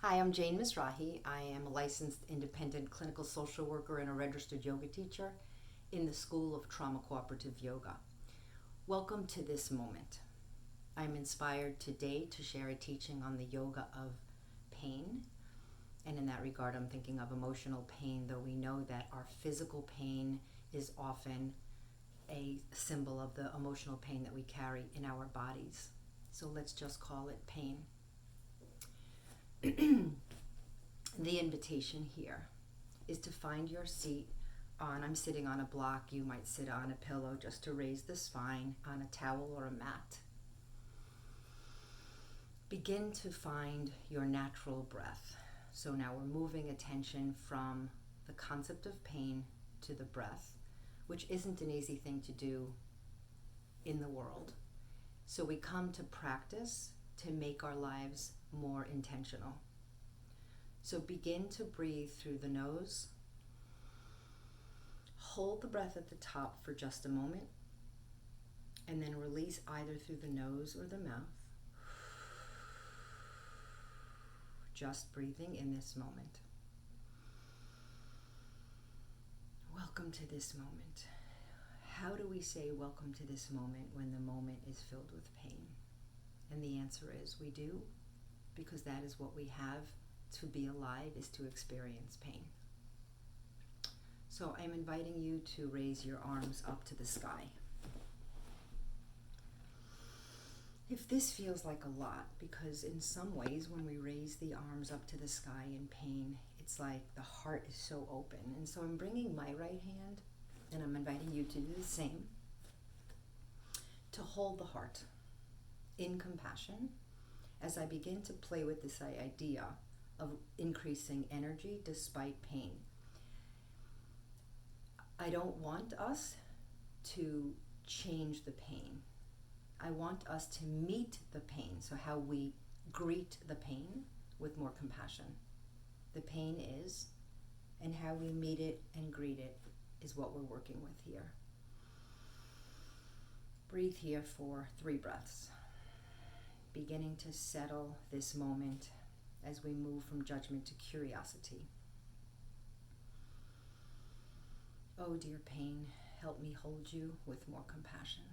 Hi, I'm Jane Mizrahi. I am a licensed independent clinical social worker and a registered yoga teacher in the School of Trauma Cooperative Yoga. Welcome to this moment. I'm inspired today to share a teaching on the yoga of pain. And in that regard, I'm thinking of emotional pain, though we know that our physical pain is often a symbol of the emotional pain that we carry in our bodies. So let's just call it pain. The invitation here is to find your seat I'm sitting on a block, you might sit on a pillow just to raise the spine, on a towel or a mat. Begin to find your natural breath. So now we're moving attention from the concept of pain to the breath, which isn't an easy thing to do in the world. So we come to practice to make our lives more intentional. So begin to breathe through the nose. Hold the breath at the top for just a moment, and then release either through the nose or the mouth. Just breathing in this moment. Welcome to this moment. How do we say welcome to this moment when the moment is filled with pain? And the answer is we do, because that is what we have to be alive, is to experience pain. So I'm inviting you to raise your arms up to the sky. If this feels like a lot, because in some ways when we raise the arms up to the sky in pain, it's like the heart is so open. And so I'm bringing my right hand, and I'm inviting you to do the same, to hold the heart in compassion as I begin to play with this idea of increasing energy despite pain. I don't want us to change the pain. I want us to meet the pain. So how we greet the pain with more compassion. The pain is, and how we meet it and greet it is what we're working with here. Breathe here for 3 breaths. Beginning to settle this moment as we move from judgment to curiosity. Oh, dear pain, help me hold you with more compassion.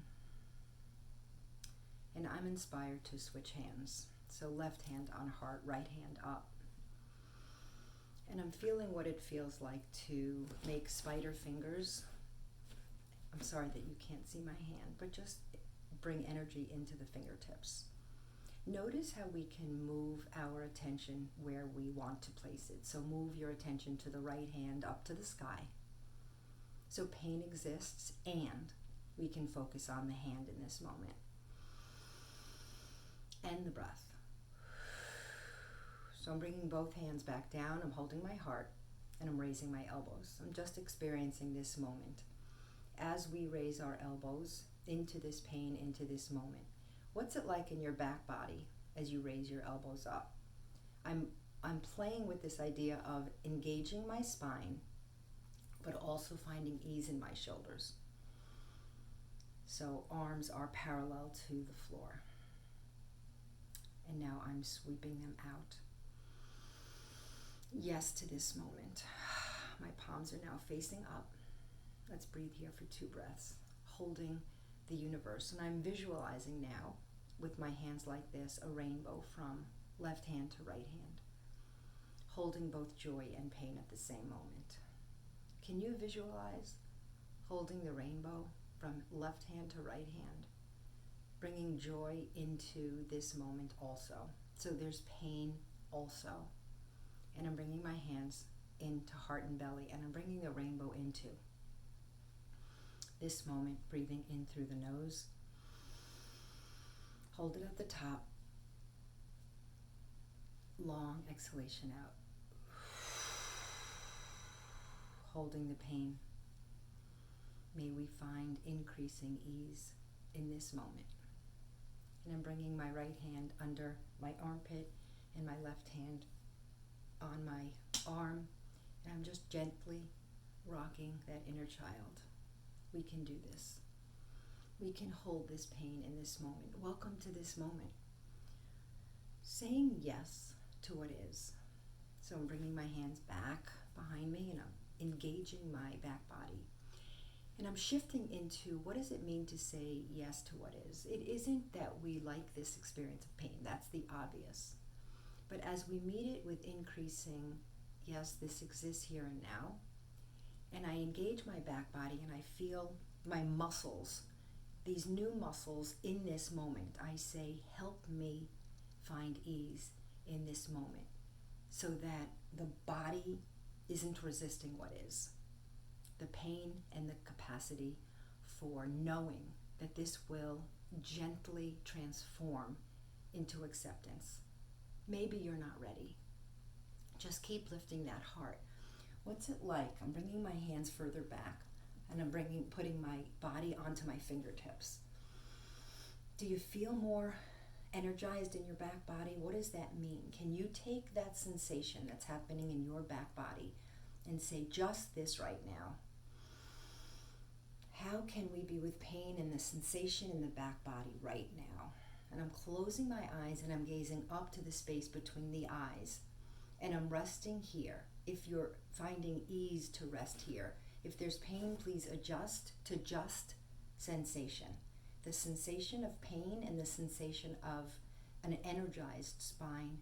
And I'm inspired to switch hands. So left hand on heart, right hand up. And I'm feeling what it feels like to make spider fingers. I'm sorry that you can't see my hand, but just bring energy into the fingertips. Notice how we can move our attention where we want to place it. So move your attention to the right hand up to the sky. So pain exists, and we can focus on the hand in this moment. And the breath. So I'm bringing both hands back down. I'm holding my heart, and I'm raising my elbows. I'm just experiencing this moment. As we raise our elbows into this pain, into this moment, what's it like in your back body as you raise your elbows up? I'm playing with this idea of engaging my spine, but also finding ease in my shoulders. So arms are parallel to the floor. And now I'm sweeping them out. Yes to this moment. My palms are now facing up. Let's breathe here for 2 breaths, holding the universe. And I'm visualizing now, with my hands like this, a rainbow from left hand to right hand, holding both joy and pain at the same moment. Can you visualize holding the rainbow from left hand to right hand, bringing joy into this moment also? So there's pain also. And I'm bringing my hands into heart and belly, and I'm bringing the rainbow into this moment, breathing in through the nose. Hold it at the top. Long exhalation out. Holding the pain. May we find increasing ease in this moment. And I'm bringing my right hand under my armpit and my left hand on my arm. And I'm just gently rocking that inner child. We can do this. We can hold this pain in this moment. Welcome to this moment. Saying yes to what is. So I'm bringing my hands back behind me and I'm engaging my back body. And I'm shifting into what does it mean to say yes to what is. It isn't that we like this experience of pain. That's the obvious. But as we meet it with increasing, yes, this exists here and now, and I engage my back body and I feel my muscles, these new muscles in this moment, I say, help me find ease in this moment so that the body isn't resisting what is. The pain and the capacity for knowing that this will gently transform into acceptance. Maybe you're not ready. Just keep lifting that heart. What's it like? I'm bringing my hands further back and I'm putting my body onto my fingertips. Do you feel more energized in your back body? What does that mean? Can you take that sensation that's happening in your back body and say, just this right now? How can we be with pain and the sensation in the back body right now? And I'm closing my eyes and I'm gazing up to the space between the eyes. And I'm resting here. If you're finding ease, to rest here. If there's pain, please adjust to just sensation. The sensation of pain and the sensation of an energized spine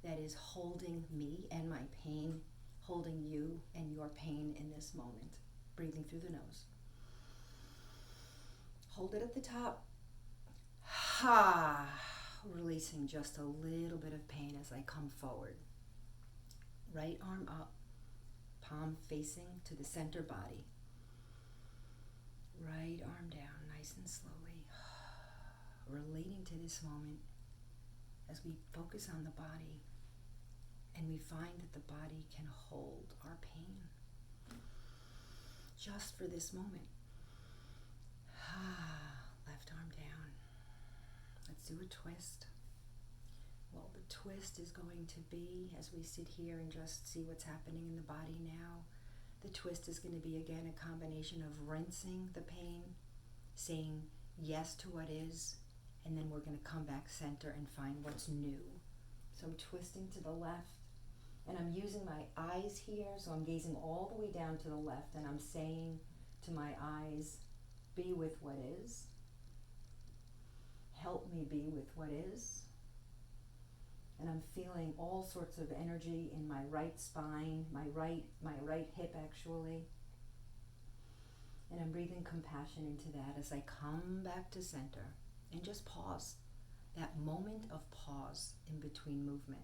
that is holding me and my pain, holding you and your pain in this moment. Breathing through the nose. Hold it at the top. Ha! Releasing just a little bit of pain as I come forward. Right arm up, palm facing to the center body. Right arm down, nice and slowly. Relating to this moment as we focus on the body and we find that the body can hold our pain just for this moment. Left arm down. Let's do a twist. Well, the twist is going to be, as we sit here and just see what's happening in the body now, the twist is going to be, again, a combination of rinsing the pain, saying yes to what is, and then we're going to come back center and find what's new. So I'm twisting to the left, and I'm using my eyes here, so I'm gazing all the way down to the left, and I'm saying to my eyes, be with what is. Help me be with what is. And I'm feeling all sorts of energy in my right spine, my right hip actually. And I'm breathing compassion into that as I come back to center and just pause. That moment of pause in between movement.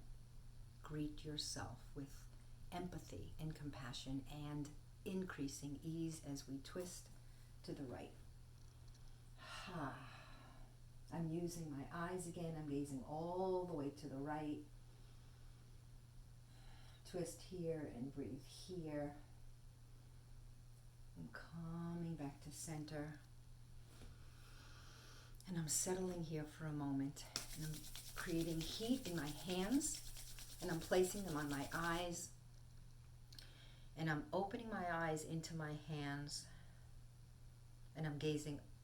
Greet yourself with empathy and compassion and increasing ease as we twist to the right. I'm using my eyes again. I'm gazing all the way to the right. Twist here and breathe here. I'm coming back to center. And I'm settling here for a moment. And I'm creating heat in my hands. And I'm placing them on my eyes. And I'm opening my eyes into my hands. And I'm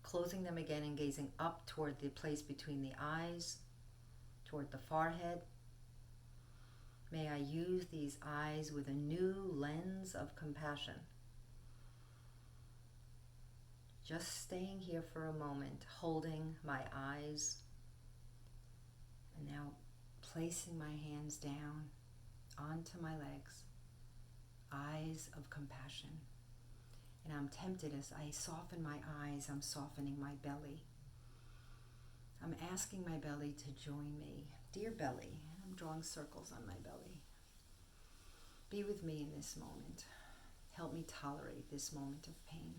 closing them again and gazing up toward the place between the eyes, toward the forehead. May I use these eyes with a new lens of compassion. Just staying here for a moment, holding my eyes, and now placing my hands down onto my legs, eyes of compassion. And I'm tempted as I soften my eyes, I'm softening my belly. I'm asking my belly to join me. Dear belly, I'm drawing circles on my belly. Be with me in this moment. Help me tolerate this moment of pain.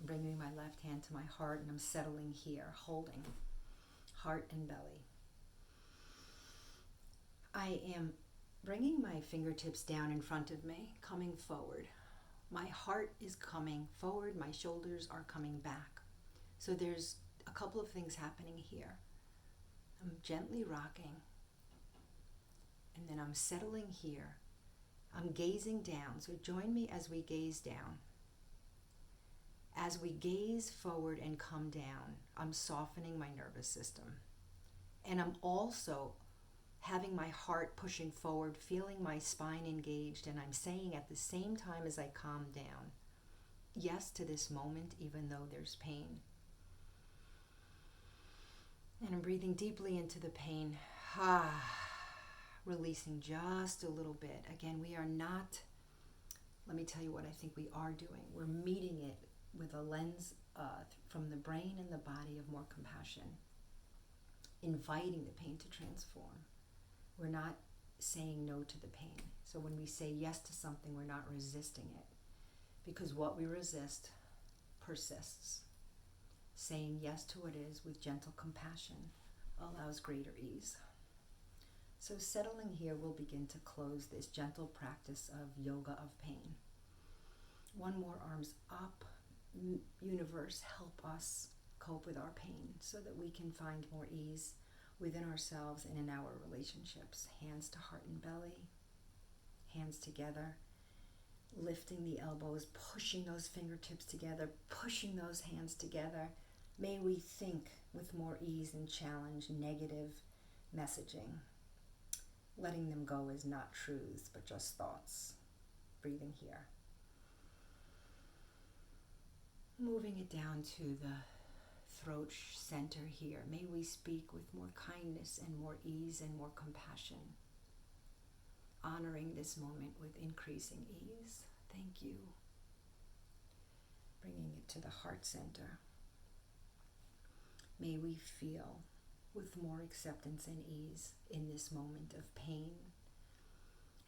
I'm bringing my left hand to my heart and I'm settling here, holding heart and belly. I am bringing my fingertips down in front of me, coming forward. My heart is coming forward, my shoulders are coming back. So there's a couple of things happening here. I'm gently rocking, and then I'm settling here. I'm gazing down, so join me as we gaze down. As we gaze forward and come down, I'm softening my nervous system. And I'm also having my heart pushing forward, feeling my spine engaged, and I'm saying at the same time as I calm down, yes to this moment, even though there's pain. And I'm breathing deeply into the pain. Releasing just a little bit. Again, we are not, let me tell you what I think we are doing. We're meeting it with a lens from the brain and the body of more compassion, inviting the pain to transform. We're not saying no to the pain. So when we say yes to something, we're not resisting it, because what we resist persists. Saying yes to what is with gentle compassion allows greater ease. So settling here, we'll begin to close this gentle practice of yoga of pain. One more, arms up. Universe, help us cope with our pain so that we can find more ease within ourselves and in our relationships. Hands to heart and belly, hands together, lifting the elbows, pushing those fingertips together, pushing those hands together. May we think with more ease and challenge negative messaging. Letting them go is not truths, but just thoughts. Breathing here. Moving it down to the throat center here. May we speak with more kindness and more ease and more compassion. Honoring this moment with increasing ease. Thank you. Bringing it to the heart center. May we feel with more acceptance and ease in this moment of pain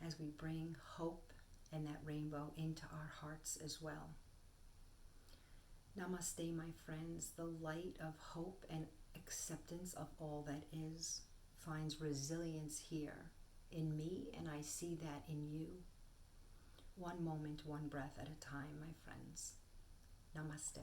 as we bring hope and that rainbow into our hearts as well. Namaste, my friends. The light of hope and acceptance of all that is finds resilience here in me, and I see that in you. One moment, one breath at a time, my friends. Namaste.